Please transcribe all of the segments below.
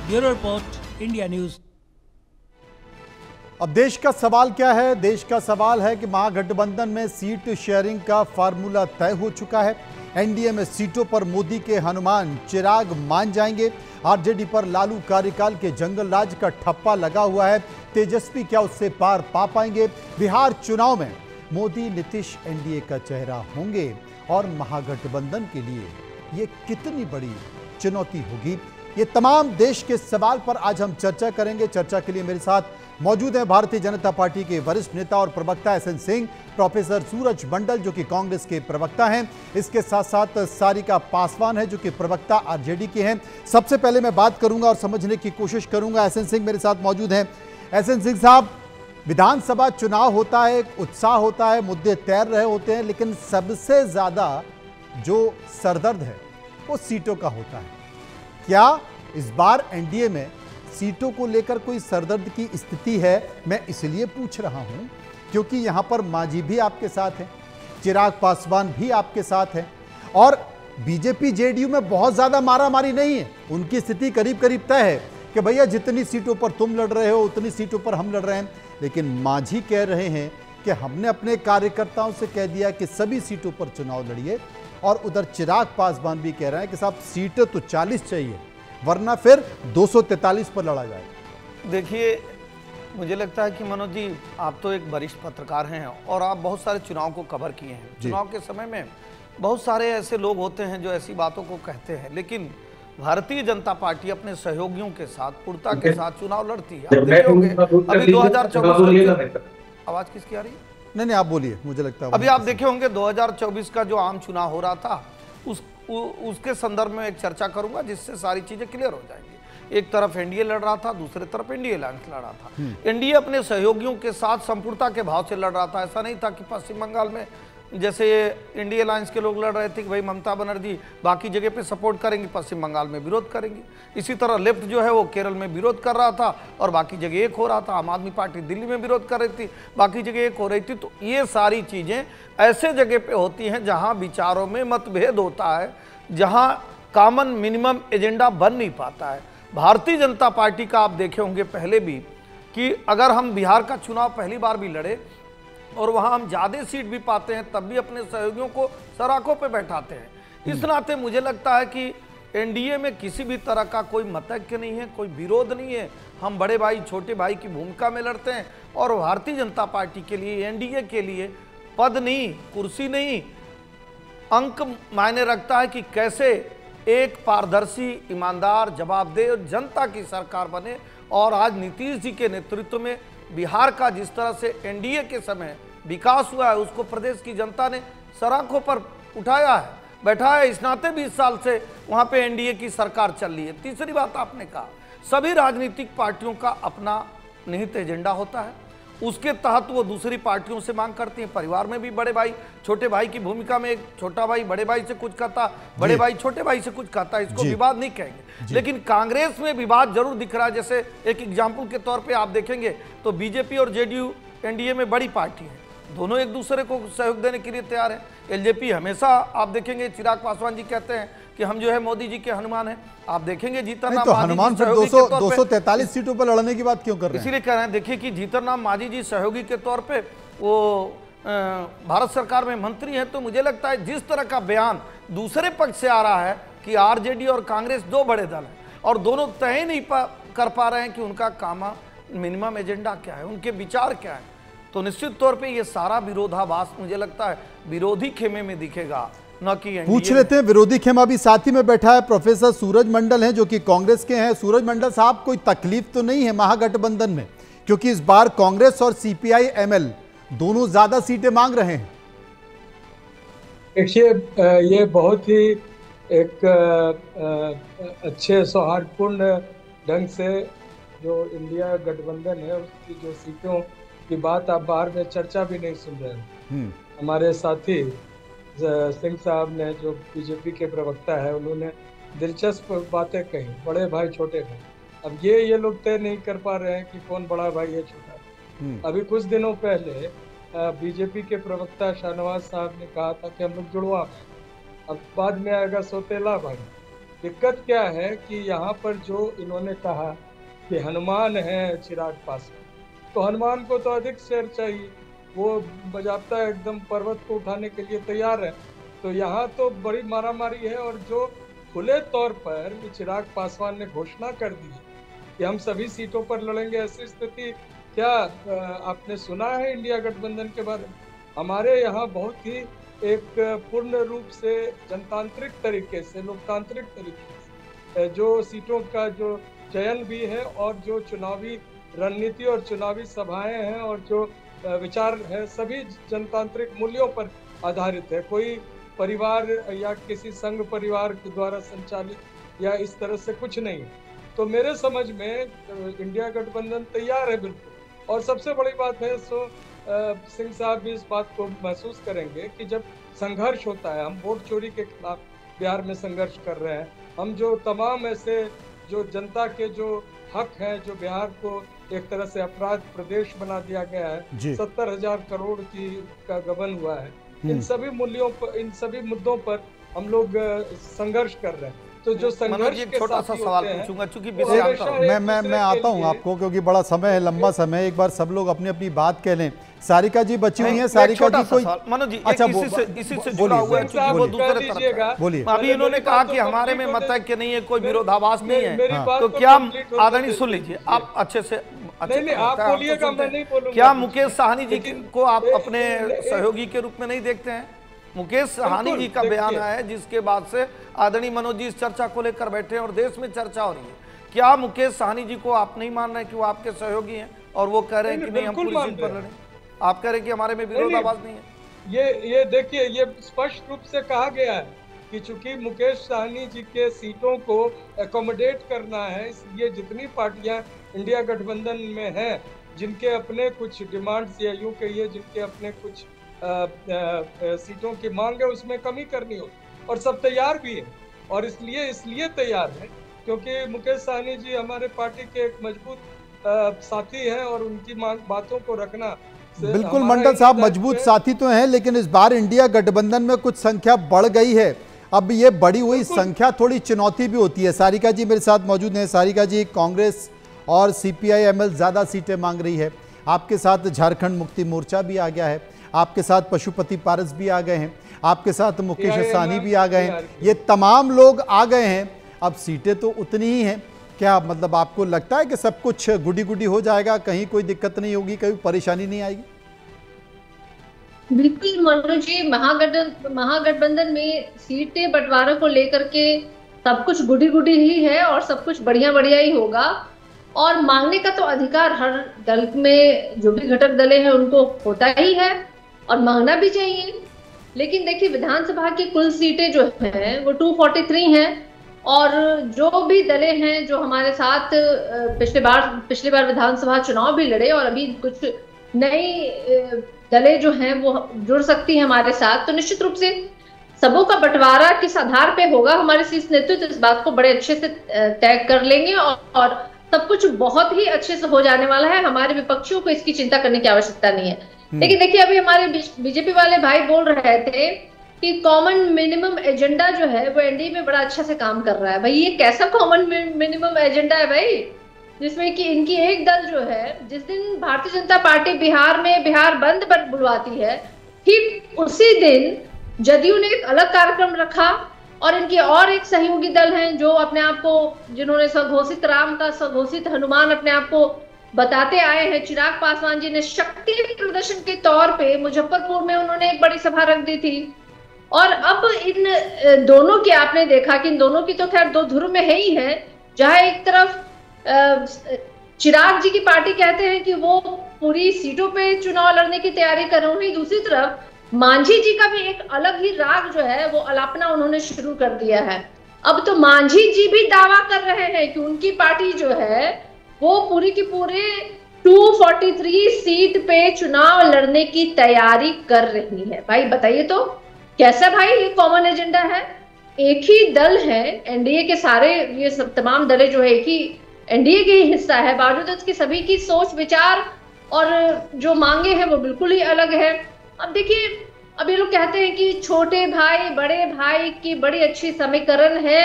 Bureau report, India news. अब देश का सवाल क्या है? देश का सवाल है कि महागठबंधन में सीट शेयरिंग का फार्मूला तय हो चुका है। एनडीए में सीटों पर मोदी के हनुमान चिराग मान जाएंगे। आरजेडी पर लालू कार्यकाल के जंगल राज का ठप्पा लगा हुआ है। तेजस्वी क्या उससे पार पा पाएंगे? बिहार चुनाव में मोदी नीतीश एनडीए का चेहरा होंगे और महागठबंधन के लिए ये कितनी बड़ी चुनौती होगी? ये तमाम देश के सवाल पर आज हम चर्चा करेंगे। चर्चा के लिए मेरे साथ मौजूद हैं भारतीय जनता पार्टी के वरिष्ठ नेता और प्रवक्ता एसएन सिंह, प्रोफेसर सूरज मंडल जो कि कांग्रेस के प्रवक्ता हैं, इसके साथ साथ सारिका पासवान है जो कि प्रवक्ता आरजेडी के हैं। सबसे पहले मैं बात करूंगा और समझने की कोशिश करूंगा। एसएन सिंह मेरे साथ मौजूद हैं। एसएन सिंह साहब, विधानसभा चुनाव होता है, एक उत्साह होता है, मुद्दे तैर रहे होते हैं, लेकिन सबसे ज्यादा जो सरदर्द है वो सीटों का होता है। क्या इस बार एनडीए में सीटों को लेकर कोई सरदर्द की स्थिति है? मैं इसलिए पूछ रहा हूं क्योंकि यहां पर मांझी भी आपके साथ है, चिराग पासवान भी आपके साथ है और बीजेपी जेडीयू में बहुत ज्यादा मारामारी नहीं है। उनकी स्थिति करीब करीब तय है कि भैया जितनी सीटों पर तुम लड़ रहे हो उतनी सीटों पर हम लड़ रहे हैं। लेकिन मांझी कह रहे हैं कि हमने अपने कार्यकर्ताओं से कह दिया कि सभी सीटों पर चुनाव लड़िए, और उधर चिराग पासवान भी कह रहे हैं कि साहब सीटें तो 40 चाहिए वरना फिर 243 पर लड़ा जाए। देखिए, मुझे लगता है कि मनोज जी, आप तो एक वरिष्ठ पत्रकार हैं और आप बहुत सारे चुनाव को कवर किए हैं। चुनाव के समय में बहुत सारे ऐसे लोग होते हैं जो ऐसी बातों को कहते हैं, लेकिन भारतीय जनता पार्टी अपने सहयोगियों के साथ, पूर्णता के साथ चुनाव लड़ती है। आप देखे होंगे अभी 2024 आवाज किसकी आ रही है? नहीं, आप बोलिए, मुझे लगता है अभी आप देखे होंगे 2024 का जो आम चुनाव हो रहा था उसके संदर्भ में एक चर्चा करूंगा जिससे सारी चीजें क्लियर हो जाएंगी। एक तरफ एनडीए लड़ रहा था, दूसरे तरफ एनडीए अलायंस लड़ रहा था। एनडीए अपने सहयोगियों के साथ संपूर्णता के भाव से लड़ रहा था। ऐसा नहीं था कि पश्चिम बंगाल में जैसे एनडीए अलायंस के लोग लड़ रहे थे कि भाई ममता बनर्जी बाकी जगह पे सपोर्ट करेंगी, पश्चिम बंगाल में विरोध करेंगी। इसी तरह लेफ्ट जो है वो केरल में विरोध कर रहा था और बाकी जगह एक हो रहा था। आम आदमी पार्टी दिल्ली में विरोध कर रही थी, बाकी जगह एक हो रही थी। तो ये सारी चीजें ऐसे जगह पे होती हैं जहां विचारों में मतभेद होता है, जहां कॉमन मिनिमम एजेंडा बन नहीं पाता है। भारतीय जनता पार्टी का आप देखे होंगे पहले भी कि अगर हम बिहार का चुनाव पहली बार भी लड़े और वहां हम ज्यादा सीट भी पाते हैं तब भी अपने सहयोगियों को सराखों पे बैठाते हैं। इस नाते मुझे लगता है कि एनडीए में किसी भी तरह का कोई मतैक्य नहीं है, कोई विरोध नहीं है। हम बड़े भाई छोटे भाई की भूमिका में लड़ते हैं और भारतीय जनता पार्टी के लिए, एनडीए के लिए पद नहीं, कुर्सी नहीं, अंक मायने रखता है कि कैसे एक पारदर्शी, ईमानदार, जवाबदेह जनता की सरकार बने। और आज नीतीश जी के नेतृत्व में बिहार का जिस तरह से एनडीए के समय विकास हुआ है उसको प्रदेश की जनता ने सराखों पर उठाया है, बैठाया है। इस नाते 20 साल से वहां पे एनडीए की सरकार चल रही है। तीसरी बात आपने कहा, सभी राजनीतिक पार्टियों का अपना निहित एजेंडा होता है, उसके तहत वो दूसरी पार्टियों से मांग करती हैं। परिवार में भी बड़े भाई छोटे भाई की भूमिका में, एक छोटा भाई बड़े भाई से कुछ कहता, बड़े भाई छोटे भाई से कुछ कहता, इसको विवाद नहीं कहेंगे। लेकिन कांग्रेस में विवाद जरूर दिख रहा है। जैसे एक एग्जाम्पल के तौर पे आप देखेंगे तो बीजेपी और जेडीयू एनडीए में बड़ी पार्टी है, दोनों एक दूसरे को सहयोग देने के लिए तैयार है। एलजेपी हमेशा आप देखेंगे, चिराग पासवान जी कहते हैं कि हम जो है मोदी जी के हनुमान हैं। आप देखेंगे जीतन राम हनुमान फिर 243 सीटों पर लड़ने की बात क्यों कर रहे हैं? इसीलिए कह रहे हैं, देखिए कि जीतन राम मांझी जी सहयोगी के तौर पे वो भारत सरकार में मंत्री हैं। तो मुझे लगता है जिस तरह का बयान दूसरे पक्ष से आ रहा है कि आरजेडी और कांग्रेस दो बड़े दल हैं और दोनों तय नहीं कर पा रहे हैं कि उनका कामा मिनिमम एजेंडा क्या है, उनके विचार क्या है, तो निश्चित तौर पे ये सारा विरोधाभास मुझे लगता है विरोधी खेमे में दिखेगा, न कि पूछ लेते हैं विरोधी खेमा। भी साथी में बैठा है प्रोफेसर सूरज मंडल हैं जो कि कांग्रेस के हैं। सूरज मंडल साहब, कोई तकलीफ तो नहीं है महागठबंधन में, क्योंकि इस बार कांग्रेस और सीपीआई एमएल दोनों ज्यादा सीटें मांग रहे हैं? देखिए, ये बहुत ही एक अच्छे सौहार्दपूर्ण ढंग से जो इंडिया गठबंधन है उसकी जो सीटों की बात आप बाहर में चर्चा भी नहीं सुन रहे हैं। हमारे साथी सिंह साहब ने, जो बीजेपी के प्रवक्ता है, उन्होंने दिलचस्प बातें कही, बड़े भाई छोटे भाई। अब ये लोग तय नहीं कर पा रहे हैं कि कौन बड़ा भाई है, छोटा। अभी कुछ दिनों पहले बीजेपी के प्रवक्ता शाहनवाज साहब ने कहा था कि हम लोग जुड़वा, अब बाद में आएगा सौतेला भाई। दिक्कत क्या है कि यहाँ पर जो इन्होंने कहा कि हनुमान है चिराग पासवान, तो हनुमान को तो अधिक शेर चाहिए, वो बजाता एकदम पर्वत को उठाने के लिए तैयार है। तो यहाँ तो बड़ी मारामारी है। और जो खुले तौर पर चिराग पासवान ने घोषणा कर दी कि हम सभी सीटों पर लड़ेंगे, ऐसी स्थिति क्या आपने सुना है इंडिया गठबंधन के बारे में? हमारे यहाँ बहुत ही एक पूर्ण रूप से जनतांत्रिक तरीके से, लोकतांत्रिक तरीके से जो सीटों का जो चयन भी है और जो चुनावी रणनीति और चुनावी सभाएं हैं और जो विचार है, सभी जनतांत्रिक मूल्यों पर आधारित है। कोई परिवार या किसी संघ परिवार के द्वारा संचालित या इस तरह से कुछ नहीं। तो मेरे समझ में इंडिया गठबंधन तैयार है बिल्कुल। और सबसे बड़ी बात है, सिंह साहब भी इस बात को महसूस करेंगे कि जब संघर्ष होता है, हम वोट चोरी के खिलाफ बिहार में संघर्ष कर रहे हैं, हम जो तमाम ऐसे जो जनता के जो हक हैं, जो बिहार को एक तरह से अपराध प्रदेश बना दिया गया है, 70,000 करोड़ की का गबन हुआ है, इन सभी मूल्यों पर, इन सभी मुद्दों पर हम लोग संघर्ष कर रहे हैं। तो जो संघर्ष के छोटा सा सवाल पूछूंगा, चूंकि मैं आता हूं आपको, क्योंकि बड़ा समय है, लंबा समय है, एक बार सब लोग अपनी अपनी बात कह लें। सारिका जी बची हुई हैं, सारिका जी कोई मनोज जी, अच्छा इसी से जुड़ा हुआ है, क्योंकि वो दूसरे तरफ बोलिए। अभी इन्होंने कहा कि हमारे में मत है कि नहीं है, कोई विरोधाभास नहीं है, तो क्या आदरणीय सुन लीजिए आप अच्छे से, आप बोलिएगा, मैं नहीं बोलूंगा। क्या मुकेश साहनी जी को आप अपने सहयोगी के रूप में नहीं देखते हैं? मुकेश साहनी जी का बयान आया है जिसके बाद से आदरणीय मनोज जी इस चर्चा को लेकर बैठे हैं और देश में चर्चा हो रही है। क्या मुकेश साहनी जी को आप नहीं मान रहे कि वो आपके सहयोगी हैं और वो कह रहे हैं कि नहीं हम पूरी सीट पर लड़ें? आप कह रहे हैं कि हमारे में विरोधाभास नहीं है? ये देखिए, ये स्पष्ट रूप से कहा गया है कि चूंकि मुकेश साहनी जी के सीटों को एकोमोडेट करना है, इसलिए जितनी पार्टियां इंडिया गठबंधन में हैं, जिनके अपने कुछ डिमांड्स या यूं कहिए जिनके अपने कुछ सीटों की मांग है, उसमें कमी करनी हो, और सब तैयार भी है। और इसलिए तैयार है क्योंकि मुकेश साहनी जी हमारे पार्टी के एक मजबूत साथी हैं और उनकी बातों को रखना बिल्कुल। मंडल साहब मजबूत साथी तो हैं, लेकिन इस बार इंडिया गठबंधन में कुछ संख्या बढ़ गई है। अब ये बढ़ी हुई संख्या थोड़ी चुनौती भी होती है। सारिका जी मेरे साथ मौजूद हैं। सारिका जी, कांग्रेस और CPI-ML ज़्यादा सीटें मांग रही है, आपके साथ झारखंड मुक्ति मोर्चा भी आ गया है, आपके साथ पशुपति पारस भी आ गए हैं, आपके साथ मुकेश साहनी भी आ गए हैं, ये तमाम लोग आ गए हैं। अब सीटें तो उतनी ही हैं, क्या मतलब आपको लगता है कि सब कुछ गुडी गुडी हो जाएगा, कहीं कोई दिक्कत नहीं होगी, कहीं परेशानी नहीं आएगी? बिल्कुल मनोज जी, महागठबंधन में सीटें बंटवारे को लेकर के सब कुछ गुडी गुडी ही है और सब कुछ बढ़िया बढ़िया ही होगा। और मांगने का तो अधिकार हर दल में जो भी घटक दलें हैं उनको होता ही है और मांगना भी चाहिए। लेकिन देखिए, विधानसभा की कुल सीटें जो हैं वो 243 हैं और जो भी दलें हैं जो हमारे साथ पिछले बार विधानसभा चुनाव भी लड़े और अभी कुछ नई दलें जो हैं वो जुड़ सकती हैं हमारे साथ, तो निश्चित रूप से सबों का बंटवारा किस आधार पे होगा, हमारे शीर्ष नेतृत्व इस बात को बड़े अच्छे से तय कर लेंगे और सब कुछ बहुत ही अच्छे से हो जाने वाला है। हमारे विपक्षियों को इसकी चिंता करने की आवश्यकता नहीं है। लेकिन देखिए, अभी हमारे बीजेपी वाले भाई बोल रहे थे कि कॉमन मिनिमम एजेंडा जो है वो एनडीए में बड़ा अच्छा से काम कर रहा है। भाई, ये कैसा कॉमन मिनिमम एजेंडा है भाई, जिसमें कि इनकी एक दल जो है, जिस दिन भारतीय जनता पार्टी बिहार में बिहार बंद बुलवाती है, ठीक उसी दिन जदयू ने एक अलग कार्यक्रम रखा और इनके और एक सहयोगी दल हैं जो अपने आप को, जिन्होंने स्वघोषित राम का स्वघोषित हनुमान अपने आप को बताते आए हैं। चिराग पासवान जी ने शक्ति प्रदर्शन के तौर पे मुजफ्फरपुर में उन्होंने एक बड़ी सभा रख दी थी। और अब इन दोनों की आपने देखा कि इन दोनों की तो खैर दो धुर में है ही है, जहां एक तरफ चिराग जी की पार्टी कहते हैं कि वो पूरी सीटों पे चुनाव लड़ने की तैयारी कर रहे हैं, दूसरी तरफ मांझी जी का भी एक अलग ही राग जो है वो अलापना उन्होंने शुरू कर दिया है। अब तो मांझी जी भी दावा कर रहे हैं कि उनकी पार्टी जो है वो पूरी की पूरे 243 सीट पे चुनाव लड़ने की तैयारी कर रही है। भाई बताइए तो कैसा भाई ये कॉमन एजेंडा है? एक ही दल है, एनडीए के सारे ये सब तमाम दलें जो है एक ही एनडीए के हिस्सा है, बावजूद इसके सभी की सोच विचार और जो मांगे हैं वो बिल्कुल ही अलग है। अब देखिए, अब ये लोग कहते हैं कि छोटे भाई बड़े भाई की बड़ी अच्छी समीकरण है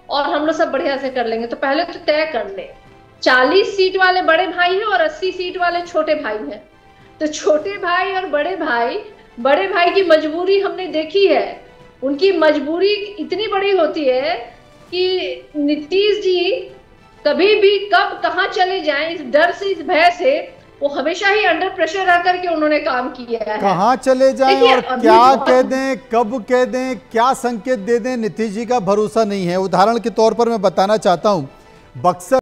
और हम लोग सब बढ़िया से कर लेंगे। तो पहले तो तय कर ले, 40 सीट वाले बड़े भाई हैं और 80 सीट वाले छोटे भाई हैं। तो छोटे भाई और बड़े भाई की मजबूरी हमने देखी है। उनकी मजबूरी इतनी बड़ी होती है कि नीतीश जी कभी भी कब कहां चले जाएं, इस डर से, इस भय से वो हमेशा ही अंडर प्रेशर रह करके उन्होंने काम किया है। कहां चले जाएं और क्या कह दें, कब कह दें, क्या संकेत दे दें, नीतीश जी का भरोसा नहीं है। उदाहरण के तौर पर मैं बताना चाहता हूं, बक्सर